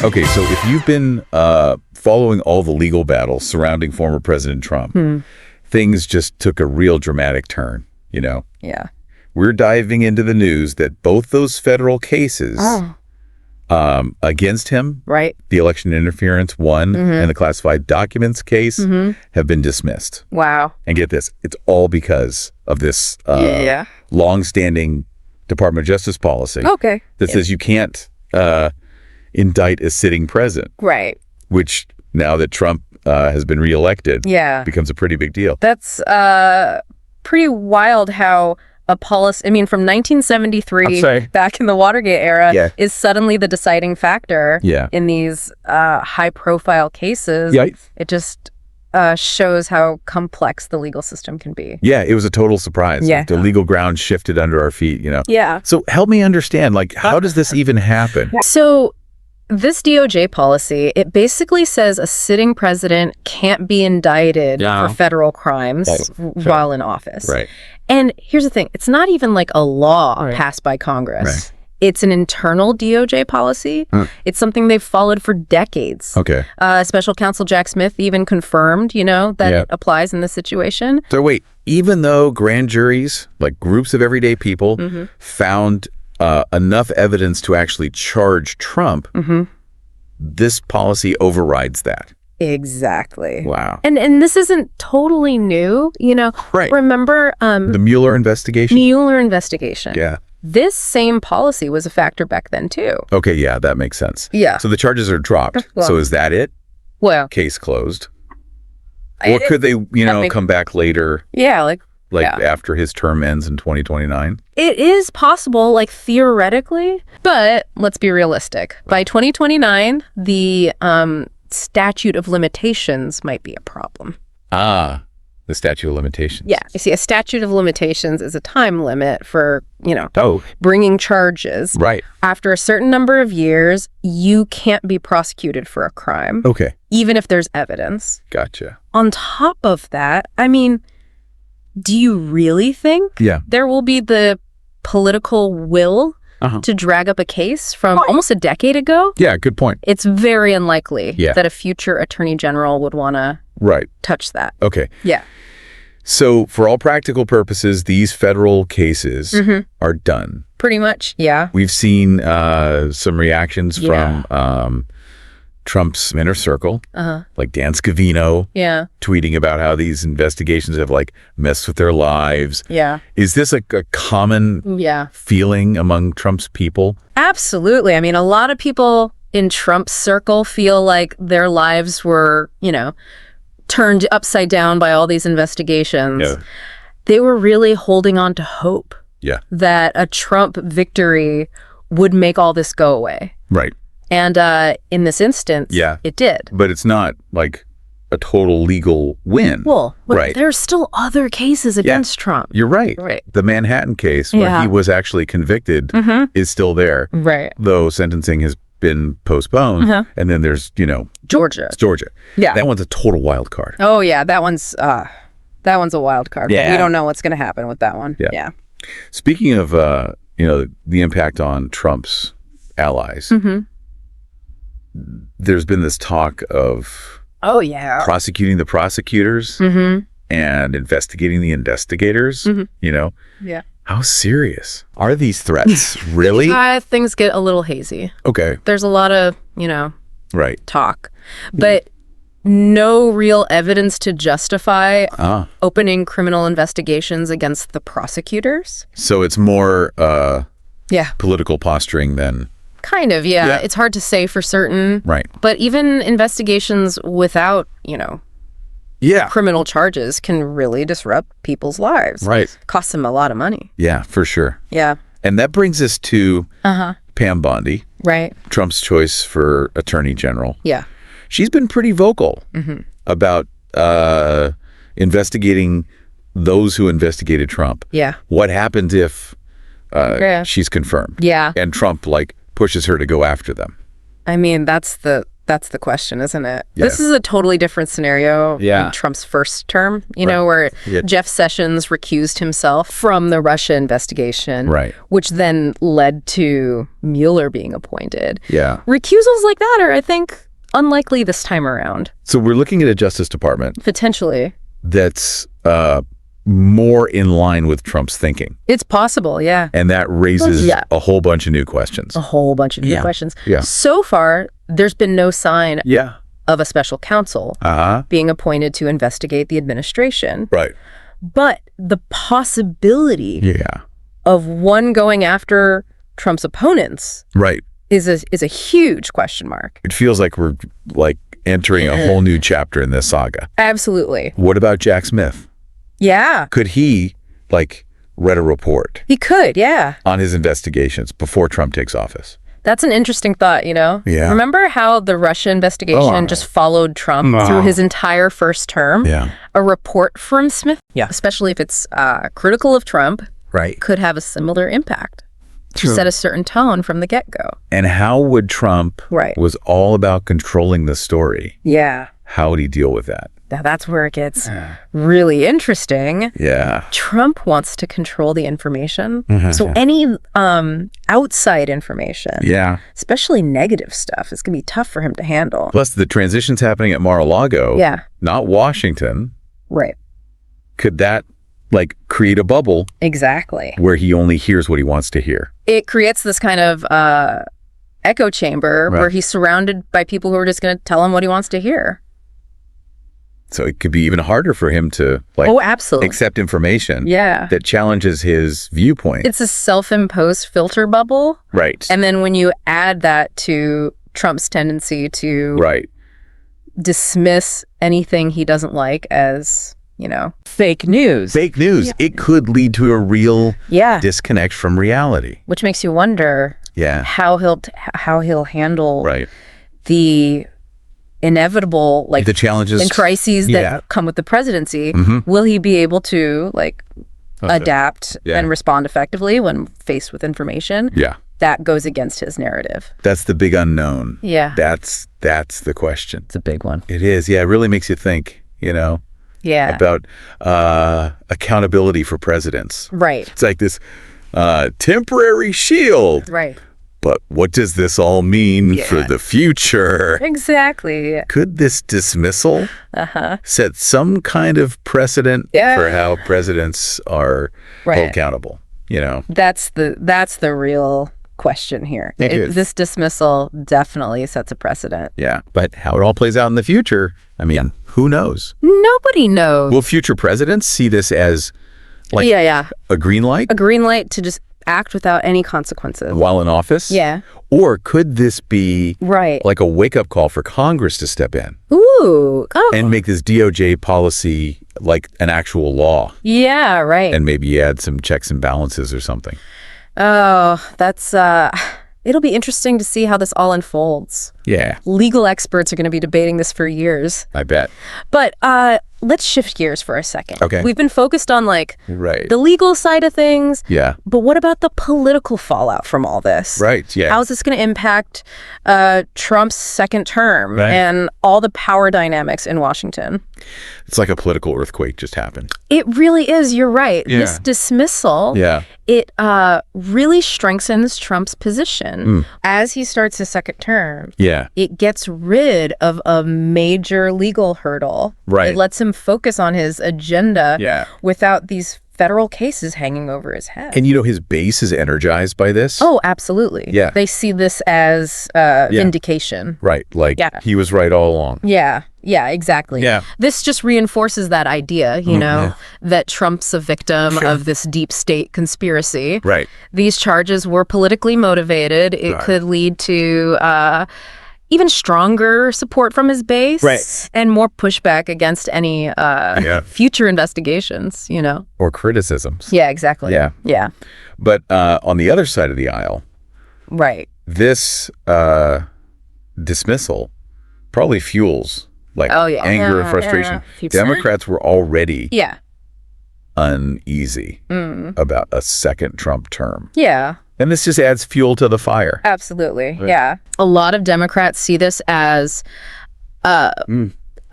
Okay, so if you've been following all the legal battles surrounding former President Trump, things just took a real dramatic turn, you know? Yeah. We're diving into the news that both those federal cases against him, Right. the election interference one and the classified documents case, have been dismissed. Wow. And get this, it's all because of this long-standing Department of Justice policy that says you can't indict a sitting president. Right. Which, now that Trump has been reelected, becomes a pretty big deal. That's pretty wild how a policy, I mean, from 1973 back in the Watergate era is suddenly the deciding factor in these high-profile cases. It just shows how complex the legal system can be. Yeah, it was a total surprise. Yeah. Like, the legal ground shifted under our feet, you know? Yeah. So help me understand, like, how does this even happen? So this DOJ policy, it basically says a sitting president can't be indicted for federal crimes while in office. Right. And here's the thing, it's not even like a law passed by Congress. Right. It's an internal DOJ policy. It's something they've followed for decades. Okay. Special Counsel Jack Smith even confirmed, you know, that it applies in this situation. So wait, even though grand juries, like groups of everyday people, found enough evidence to actually charge Trump, this policy overrides that. Exactly. Wow. And this isn't totally new, you know. Right. Remember the Mueller investigation? Mueller investigation. Yeah. This same policy was a factor back then too. Okay, yeah, that makes sense. Yeah. So the charges are dropped. Well, so is that it? Well, Case closed. Or could they, you know, come back later? Yeah, like after his term ends in 2029? It is possible, like theoretically, but let's be realistic. By 2029, the statute of limitations might be a problem. The statute of limitations. Yeah, you see, a statute of limitations is a time limit for, you know, bringing charges. Right. After a certain number of years, you can't be prosecuted for a crime. Okay. Even if there's evidence. Gotcha. On top of that, I mean, do you really think there will be the political will to drag up a case from almost a decade ago? Yeah, good point. It's very unlikely that a future attorney general would want to touch that. Okay. Yeah. So for all practical purposes, these federal cases are done. Pretty much, yeah. We've seen some reactions from Trump's inner circle, like Dan Scavino tweeting about how these investigations have like messed with their lives. Yeah. Is this a common feeling among Trump's people? Absolutely. I mean, a lot of people in Trump's circle feel like their lives were, you know, turned upside down by all these investigations. Yeah. They were really holding on to hope that a Trump victory would make all this go away. Right. And in this instance, it did. But it's not like a total legal win. Well, there's still other cases against Trump. You're right. Right. The Manhattan case, where he was actually convicted, is still there. Right. Though sentencing has been postponed. And then there's, you know, Georgia. Yeah. That one's a total wild card. Oh, yeah. That one's a wild card. Yeah. We don't know what's going to happen with that one. Yeah. Speaking of, you know, the impact on Trump's allies, there's been this talk of prosecuting the prosecutors and investigating the investigators, you know? Yeah. How serious are these threats? Really? Things get a little hazy. Okay. There's a lot of, you know, talk. But no real evidence to justify opening criminal investigations against the prosecutors. So it's more political posturing than... Kind of, yeah. It's hard to say for certain. Right. But even investigations without, you know, criminal charges can really disrupt people's lives. Right. Costs them a lot of money. Yeah, for sure. Yeah. And that brings us to Pam Bondi. Right. Trump's choice for attorney general. Yeah. She's been pretty vocal about investigating those who investigated Trump. Yeah. What happens if she's confirmed? Yeah. And Trump, like, pushes her to go after them. I mean, that's the That's the question, isn't it? Yes. This is a totally different scenario in Trump's first term, you know, where Jeff Sessions recused himself from the Russia investigation, which then led to Mueller being appointed. Yeah. Recusals like that are, I think, unlikely this time around. So we're looking at a Justice Department. Potentially. That's more in line with Trump's thinking. It's possible, yeah. And that raises a whole bunch of new questions. A whole bunch of new questions. Yeah. So far, there's been no sign of a special counsel being appointed to investigate the administration. Right. But the possibility of one going after Trump's opponents is a huge question mark. It feels like we're entering a whole new chapter in this saga. Absolutely. What about Jack Smith? Yeah. Could he read a report? He could, yeah. On his investigations before Trump takes office. That's an interesting thought, you know? Yeah. Remember how the Russia investigation just followed Trump through his entire first term? Yeah. A report from Smith, especially if it's critical of Trump, could have a similar impact. To set a certain tone from the get-go. And how would Trump was all about controlling the story? Yeah. How would he deal with that? Now that's where it gets really interesting. Yeah. Trump wants to control the information. So any outside information, especially negative stuff, is going to be tough for him to handle. Plus the transition's happening at Mar-a-Lago, not Washington. Right. Could that create a bubble? Exactly. Where he only hears what he wants to hear. It creates this kind of echo chamber where he's surrounded by people who are just going to tell him what he wants to hear. So it could be even harder for him to absolutely accept information that challenges his viewpoint. It's a self-imposed filter bubble. Right. And then when you add that to Trump's tendency to dismiss anything he doesn't like as, you know, fake news. Fake news. It could lead to a real disconnect from reality. Which makes you wonder how he'll handle the inevitable the challenges and crises that come with the presidency. Will he be able to adapt and respond effectively when faced with information that goes against his narrative? That's the big unknown. That's the question. It's a big one. It is. It really makes you think, you know, about accountability for presidents. Right. It's like this temporary shield. Right. But what does this all mean for the future? Exactly. Could this dismissal set some kind of precedent for how presidents are held accountable? You know, that's the real question here. This dismissal definitely sets a precedent. Yeah, but how it all plays out in the future, I mean, who knows? Nobody knows. Will future presidents see this as a green light? A green light to just act without any consequences while in office? Yeah. Or could this be like a wake-up call for Congress to step in? Ooh. And make this DOJ policy like an actual law? Yeah, right. And maybe add some checks and balances or something. Oh, that's it'll be interesting to see how this all unfolds. Yeah. Legal experts are going to be debating this for years. I bet. But let's shift gears for a second. Okay. We've been focused on the legal side of things. Yeah. But what about the political fallout from all this? Right. Yeah. How's this going to impact Trump's second term and all the power dynamics in Washington? It's like a political earthquake just happened. It really is. You're right. Yeah. This dismissal, it really strengthens Trump's position as he starts his second term. Yeah. It gets rid of a major legal hurdle. Right. It lets him focus on his agenda without these federal cases hanging over his head. And, you know, his base is energized by this. Oh, absolutely. Yeah. They see this as vindication. Right. Like, he was right all along. Yeah. Yeah, exactly. Yeah. This just reinforces that idea, you know, that Trump's a victim of this deep state conspiracy. Right. These charges were politically motivated. It could lead to even stronger support from his base and more pushback against any future investigations, you know. Or criticisms. Yeah, exactly. Yeah. Yeah. But on the other side of the aisle, this dismissal probably fuels anger and frustration. Democrats were already uneasy about a second Trump term. Yeah. And this just adds fuel to the fire. Absolutely. Right. Yeah. A lot of Democrats see this as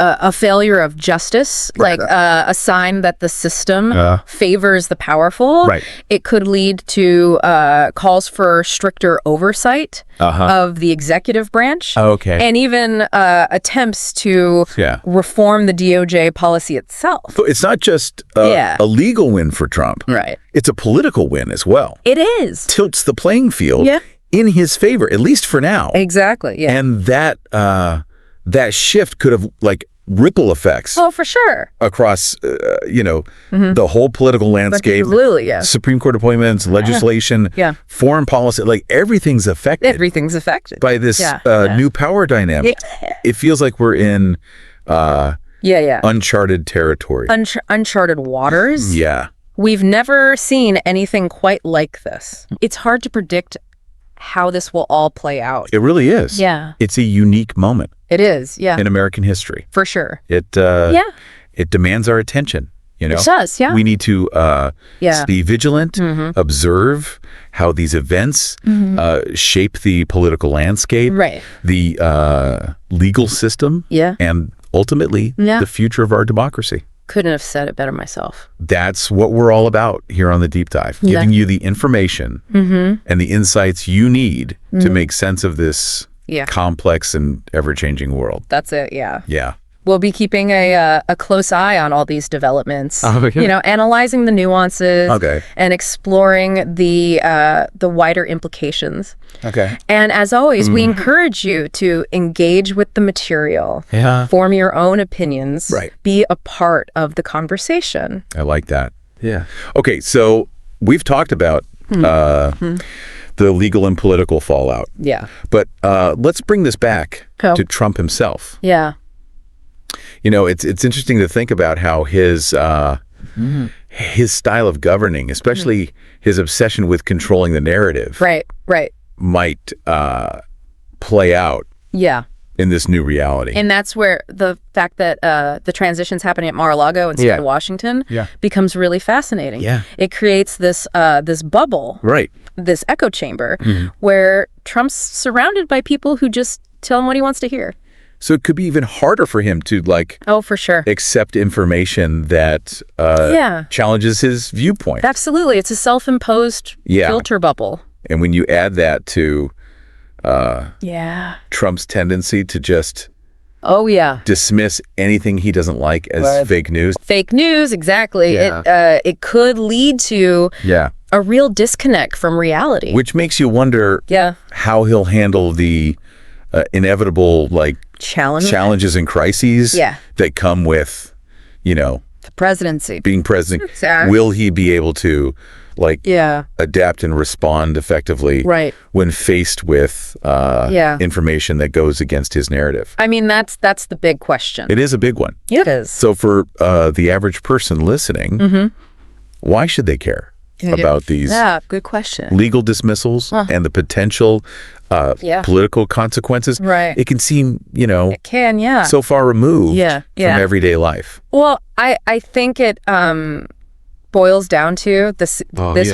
a failure of justice, like a sign that the system favors the powerful. Right. It could lead to calls for stricter oversight of the executive branch. Okay. And even attempts to reform the DOJ policy itself. So it's not just a legal win for Trump. Right. It's a political win as well. It is. Tilts the playing field in his favor, at least for now. Exactly. Yeah. And that shift could have like ripple effects. Oh, for sure. Across, the whole political landscape. Absolutely, yeah. Supreme Court appointments, legislation, foreign policy, like everything's affected. Everything's affected. By this new power dynamic. Yeah. It feels like we're in uncharted territory. Uncharted waters. Yeah. We've never seen anything quite like this. It's hard to predict how this will all play out. It really is. Yeah. It's a unique moment. It is, yeah. In American history. For sure. It demands our attention, It does, yeah. We need to be vigilant, observe how these events shape the political landscape, the legal system, and ultimately the future of our democracy. Couldn't have said it better myself. That's what we're all about here on the Deep Dive, giving you the information and the insights you need to make sense of this complex and ever-changing world. That's it, yeah. Yeah. We'll be keeping a close eye on all these developments, analyzing the nuances and exploring the wider implications. Okay. And as always, we encourage you to engage with the material, form your own opinions, be a part of the conversation. I like that. Yeah. Okay, so we've talked about the legal and political fallout. Yeah. But let's bring this back to Trump himself. Yeah. It's interesting to think about how his style of governing, especially his obsession with controlling the narrative, might play out in this new reality. And that's where the fact that the transition's happening at Mar-a-Lago instead of Washington becomes really fascinating. Yeah. It creates this bubble, this echo chamber, where Trump's surrounded by people who just tell him what he wants to hear. So it could be even harder for him to for sure, accept information that challenges his viewpoint. Absolutely. It's a self-imposed filter bubble. And when you add that to Trump's tendency to just dismiss anything he doesn't like as fake news. Fake news, exactly. Yeah. It could lead to a real disconnect from reality. Which makes you wonder how he'll handle the inevitable challenges and crises that come with, the presidency. Being president. Exactly. Will he be able to adapt and respond effectively when faced with information that goes against his narrative? I mean, that's the big question. It is a big one. It is. So for the average person listening, why should they care about these good question. legal dismissals and the potential political consequences? Right. It can seem, it can, so far removed from everyday life. Well, I think it boils down to this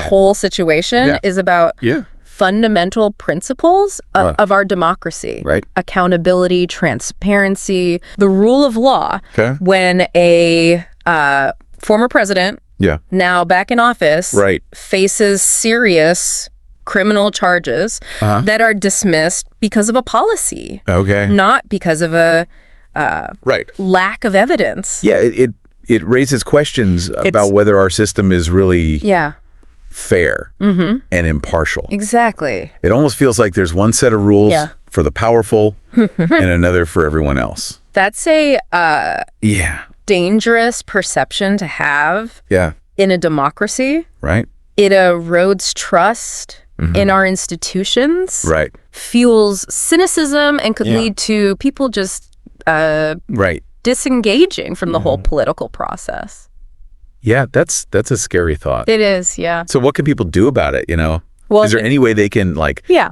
whole situation is about fundamental principles of our democracy. Right. Accountability, transparency, the rule of law. Okay. When a former president, now back in office, faces serious criminal charges that are dismissed because of a policy. Okay. Not because of a lack of evidence. Yeah, it raises questions about whether our system is really fair and impartial. Exactly. It almost feels like there's one set of rules for the powerful and another for everyone else. That's a dangerous perception to have in a democracy. Right. It erodes trust in our institutions. Right. Fuels cynicism and could lead to people just disengaging from the whole political process. Yeah, that's a scary thought. It is, yeah. So what can people do about it, Well, is there any way they can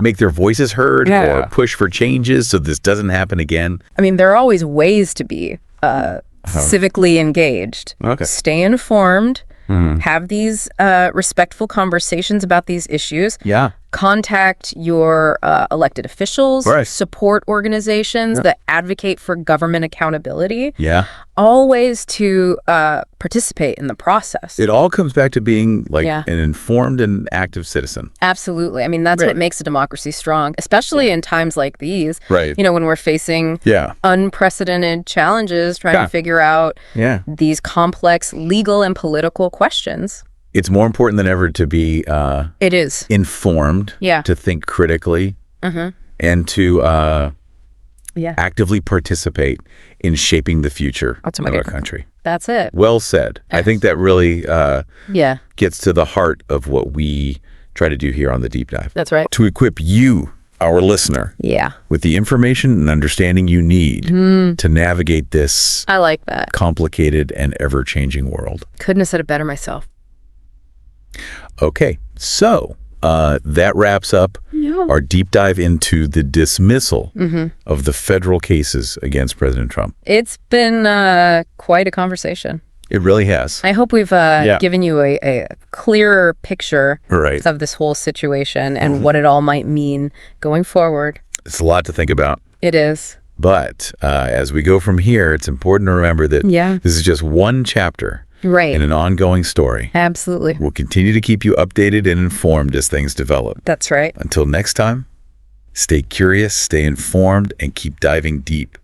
make their voices heard or push for changes so this doesn't happen again? I mean, there are always ways to be civically engaged. Okay. Stay informed. Have these respectful conversations about these issues. Yeah. contact your elected officials, support organizations that advocate for government accountability. Yeah. Always to participate in the process. It all comes back to being like an informed and active citizen. Absolutely. I mean, that's what makes a democracy strong, especially in times like these. Right. You know, when we're facing unprecedented challenges, trying to figure out these complex legal and political questions. It's more important than ever to be it is informed, to think critically, and to actively participate in shaping the future of our country. That's it. Well said. I think that really gets to the heart of what we try to do here on The Deep Dive. That's right. To equip you, our listener, with the information and understanding you need to navigate this I like that. Complicated and ever-changing world. Couldn't have said it better myself. Okay, so that wraps up our deep dive into the dismissal of the federal cases against President Trump. It's been quite a conversation. It really has. I hope we've given you a clearer picture of this whole situation and what it all might mean going forward. It's a lot to think about. It is. But as we go from here, it's important to remember that this is just one chapter in an ongoing story. Absolutely. We'll continue to keep you updated and informed as things develop. That's right. Until next time, stay curious, stay informed, and keep diving deep